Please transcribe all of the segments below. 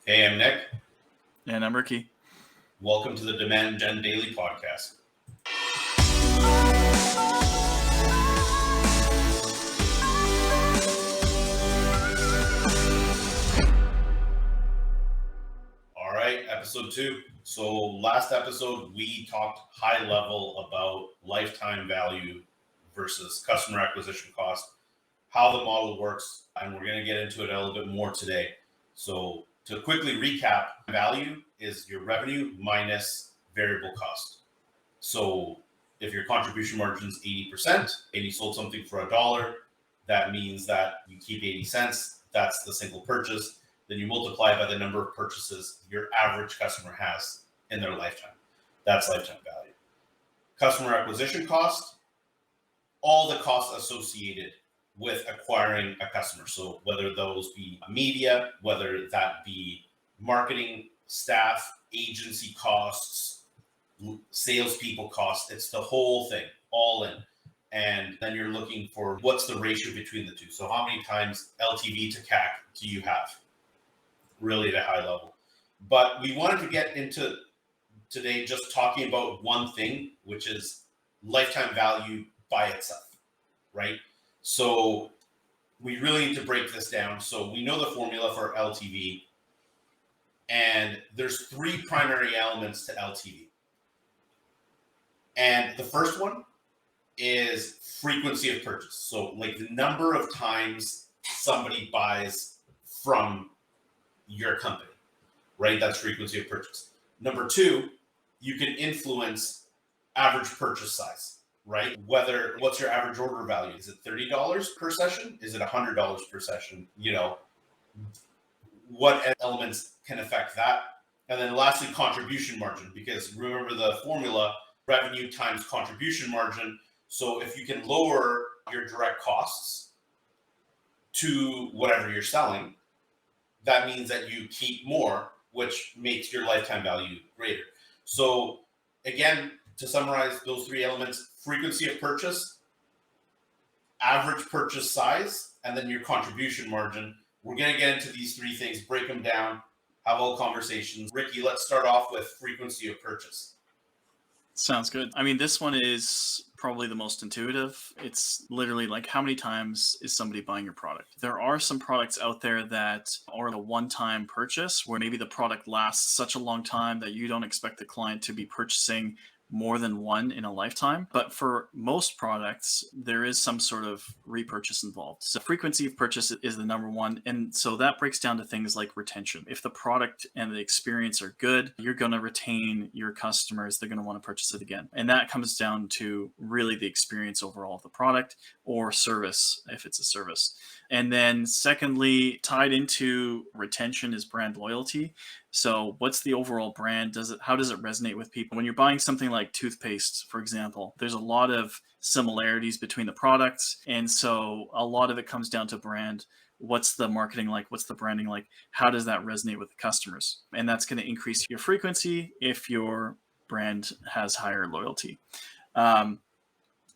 Hey, I'm Nick. And I'm Ricky. Welcome to the Demand Gen Daily Podcast. All right, episode 2. So last episode, we talked high level about lifetime value versus customer acquisition cost, how the model works, and we're going to get into it a little bit more today. So to quickly recap, value is your revenue minus variable cost. So if your contribution margin is 80% and you sold something for $1, that means that you keep 80 cents. That's the single purchase. Then you multiply by the number of purchases your average customer has in their lifetime. That's lifetime value. Customer acquisition cost, all the costs associated with acquiring a customer. So whether those be media, whether that be marketing, staff, agency costs, salespeople costs, it's the whole thing, all in. And then you're looking for what's the ratio between the two. So how many times LTV to CAC do you have? Really at a high level. But we wanted to get into today just talking about one thing, which is lifetime value by itself, right? So we really need to break this down. So we know the formula for LTV, and there's 3 primary elements to LTV. And the first one is frequency of purchase. So like the number of times somebody buys from your company, right? That's frequency of purchase. Number 2, you can influence average purchase size, right? What's your average order value? Is it $30 per session? Is it $100 per session? What elements can affect that? And then lastly, contribution margin, because remember the formula, revenue times contribution margin. So if you can lower your direct costs to whatever you're selling, that means that you keep more, which makes your lifetime value greater. So again, to summarize those 3 elements, frequency of purchase, average purchase size, and then your contribution margin. We're going to get into these 3 things, break them down, have all conversations. Ricky, let's start off with frequency of purchase. Sounds good. I mean, this one is probably the most intuitive. It's literally like, how many times is somebody buying your product? There are some products out there that are a one-time purchase where maybe the product lasts such a long time that you don't expect the client to be purchasing more than one in a lifetime. But for most products, there is some sort of repurchase involved. So frequency of purchase is the number one. And so that breaks down to things like retention. If the product and the experience are good, you're going to retain your customers. They're going to want to purchase it again. And that comes down to really the experience overall of the product or service, if it's a service. And then secondly, tied into retention is brand loyalty. So what's the overall brand? How does it resonate with people? When you're buying something like toothpaste, for example, there's a lot of similarities between the products. And so a lot of it comes down to brand. What's the marketing like? What's the branding like? How does that resonate with the customers? And that's going to increase your frequency if your brand has higher loyalty. A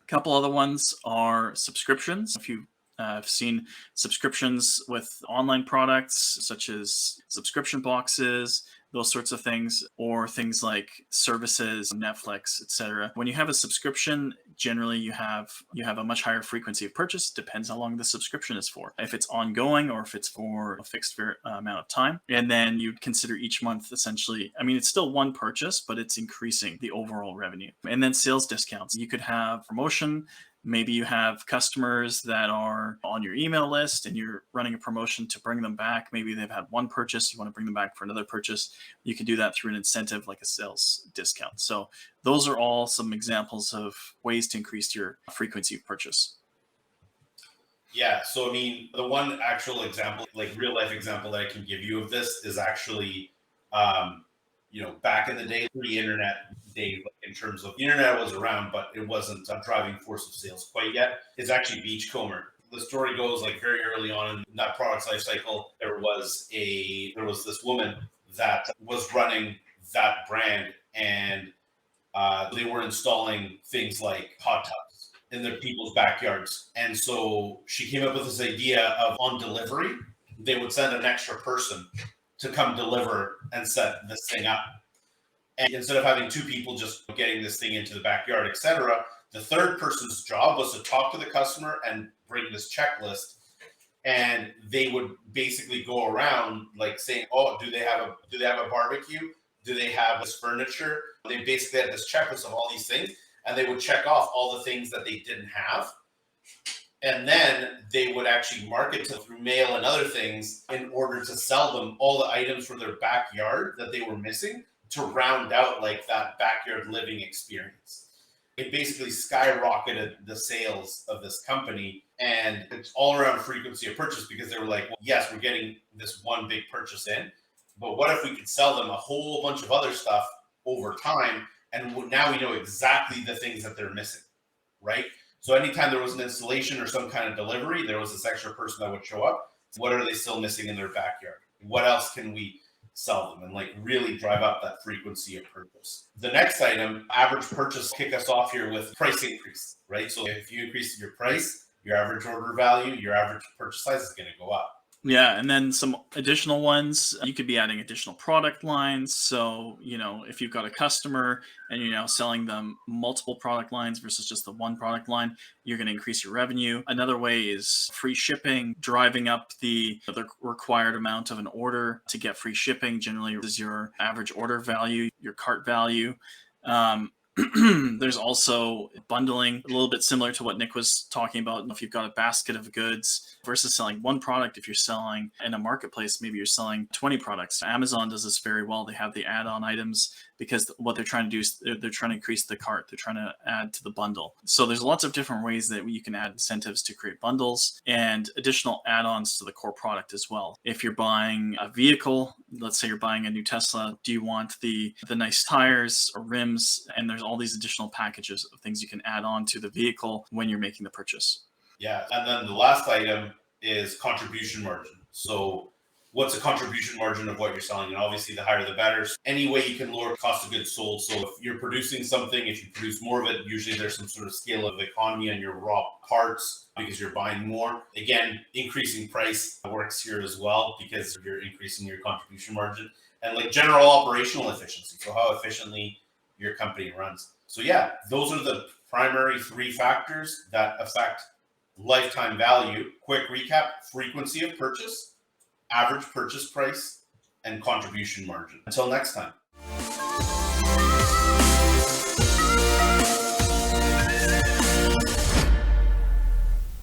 couple other ones are subscriptions. If you I've seen subscriptions with online products such as subscription boxes, those sorts of things, or things like services, Netflix, etc. When you have a subscription, generally you have a much higher frequency of purchase. Depends how long the subscription is for. If it's ongoing or if it's for a fixed amount of time. And then you'd consider each month essentially, I mean, it's still one purchase, but it's increasing the overall revenue. And then sales discounts. You could have promotion. Maybe you have customers that are on your email list and you're running a promotion to bring them back. Maybe they've had one purchase, you want to bring them back for another purchase. You can do that through an incentive like a sales discount. So those are all some examples of ways to increase your frequency of purchase. Yeah, so I mean, the one actual example, like real life example that I can give you of this is actually, back in the day, pre-internet days, in terms of the internet was around, but it wasn't a driving force of sales quite yet. It's actually Beachcomber. The story goes like very early on in that product's life cycle, there was this woman that was running that brand, and they were installing things like hot tubs in their people's backyards. And so she came up with this idea of on delivery, they would send an extra person to come deliver and set this thing up. And instead of having 2 people just getting this thing into the backyard, etc., the third person's job was to talk to the customer and bring this checklist. And they would basically go around like saying, "Oh, do they have a barbecue? Do they have this furniture?" They basically had this checklist of all these things, and they would check off all the things that they didn't have. And then they would actually market through mail and other things in order to sell them all the items from their backyard that they were missing to round out like that backyard living experience. It basically skyrocketed the sales of this company, and it's all around frequency of purchase because they were like, well, yes, we're getting this one big purchase in, but what if we could sell them a whole bunch of other stuff over time? And now we know exactly the things that they're missing, right? So anytime there was an installation or some kind of delivery, there was this extra person that would show up. What are they still missing in their backyard? What else can we sell them and like really drive up that frequency of purchase? The next item, average purchase, kick us off here with price increase, right? So if you increase your price, your average order value, your average purchase size is going to go up. Yeah, and then some additional ones, you could be adding additional product lines. So, if you've got a customer and you're now selling them multiple product lines versus just the one product line, you're going to increase your revenue. Another way is free shipping, driving up the required amount of an order to get free shipping. Generally, is your average order value, your cart value. There's also bundling, a little bit similar to what Nick was talking about. If you've got a basket of goods versus selling one product, if you're selling in a marketplace, maybe you're selling 20 products. Amazon does this very well. They have the add-on items because what they're trying to do is they're trying to increase the cart. They're trying to add to the bundle. So there's lots of different ways that you can add incentives to create bundles and additional add-ons to the core product as well. If you're buying a vehicle, let's say you're buying a new Tesla, do you want the nice tires or rims? And there's all these additional packages of things you can add on to the vehicle when you're making the purchase. Yeah. And then the last item is contribution margin. So what's a contribution margin of what you're selling? And obviously the higher the better. Any way you can lower cost of goods sold. So if you're producing something, if you produce more of it, usually there's some sort of scale of economy on your raw parts because you're buying more. Again, increasing price works here as well because you're increasing your contribution margin and like general operational efficiency. So how efficiently your company runs. So yeah, those are the primary 3 factors that affect lifetime value. Quick recap: frequency of purchase, average purchase price, and contribution margin. Until next time.